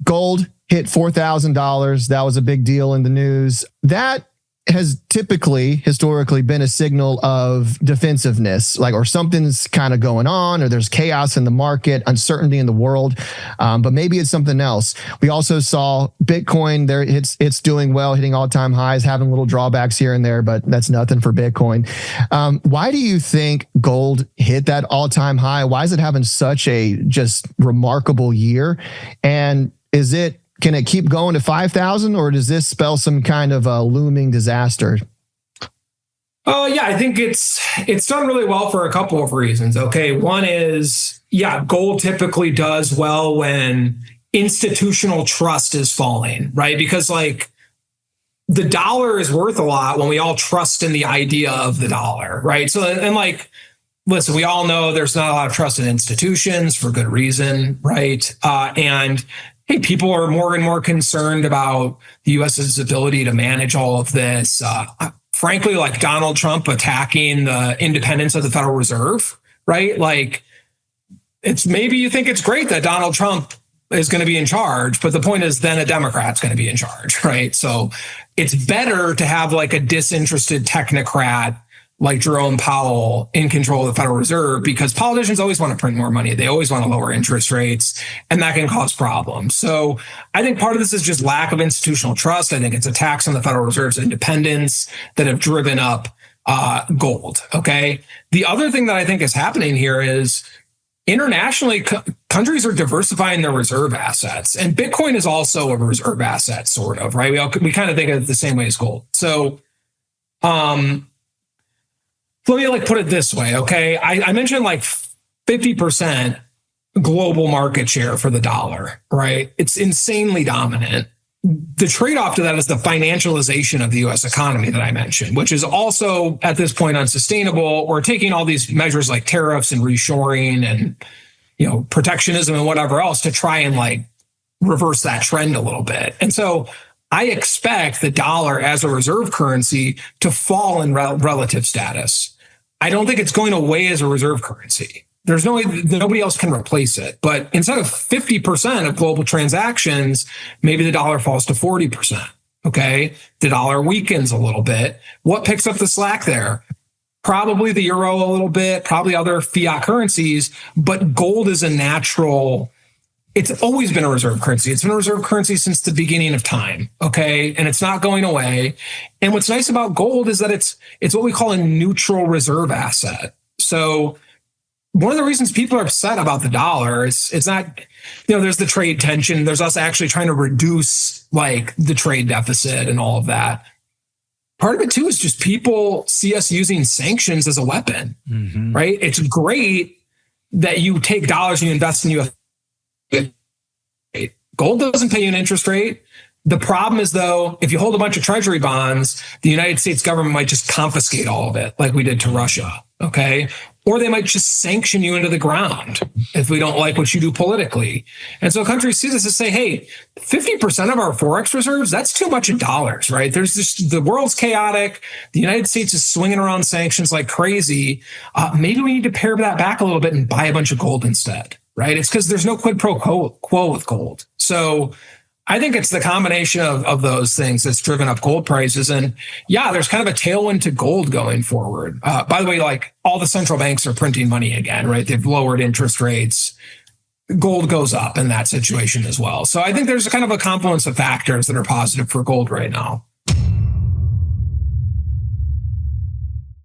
gold hit $4,000. That was a big deal in the news. That has historically been a signal of defensiveness, or something's kind of going on, or there's chaos in the market, uncertainty in the world. But maybe it's something else. We also saw Bitcoin there. It's doing well, hitting all-time highs, having little drawbacks here and there, but that's nothing for Bitcoin. Why do you think gold hit that all-time high? Why is it having such a just remarkable year? And can it keep going to 5,000, or does this spell some kind of a looming disaster? Oh, yeah, I think it's done really well for a couple of reasons. Okay, one is, gold typically does well when institutional trust is falling, right? Because the dollar is worth a lot when we all trust in the idea of the dollar, right? So, and listen, we all know there's not a lot of trust in institutions for good reason, right? And hey, people are more and more concerned about the U.S.'s ability to manage all of this. Frankly, Donald Trump attacking the independence of the Federal Reserve, right? It's maybe you think it's great that Donald Trump is going to be in charge, but the point is then a Democrat's going to be in charge, right? So it's better to have a disinterested technocrat like Jerome Powell in control of the Federal Reserve, because politicians always want to print more money. They always want to lower interest rates, and that can cause problems. So I think part of this is just lack of institutional trust. I think it's attacks on the Federal Reserve's independence that have driven up gold. Okay. The other thing that I think is happening here is internationally, countries are diversifying their reserve assets, and Bitcoin is also a reserve asset, sort of, right? We kind of think of it the same way as gold. So, let me put it this way, okay? I mentioned 50% global market share for the dollar, right? It's insanely dominant. The trade-off to that is the financialization of the U.S. economy that I mentioned, which is also at this point unsustainable. We're taking all these measures like tariffs and reshoring and protectionism and whatever else to try and reverse that trend a little bit. And so I expect the dollar as a reserve currency to fall in relative status. I don't think it's going away as a reserve currency. There's no way, nobody else can replace it. But instead of 50% of global transactions, maybe the dollar falls to 40%. Okay. The dollar weakens a little bit. What picks up the slack there? Probably the euro a little bit, probably other fiat currencies, but gold is a natural. It's always been a reserve currency. It's been a reserve currency since the beginning of time, okay? And it's not going away. And what's nice about gold is that it's what we call a neutral reserve asset. So one of the reasons people are upset about the dollar is it's not, there's the trade tension. There's us actually trying to reduce the trade deficit and all of that. Part of it too is just people see us using sanctions as a weapon, right? It's great that you take dollars and you invest in U.S. Gold doesn't pay you an interest rate. The problem is, though, if you hold a bunch of treasury bonds, the United States government might just confiscate all of it like we did to Russia, okay? Or they might just sanction you into the ground if we don't like what you do politically. And so countries see this and say, hey, 50% of our Forex reserves, that's too much in dollars, right? The world's chaotic. The United States is swinging around sanctions like crazy. Maybe we need to pare that back a little bit and buy a bunch of gold instead. Right? It's because there's no quid pro quo with gold. So I think it's the combination of those things that's driven up gold prices. And there's kind of a tailwind to gold going forward. By the way, all the central banks are printing money again, right? They've lowered interest rates. Gold goes up in that situation as well. So I think there's kind of a confluence of factors that are positive for gold right now.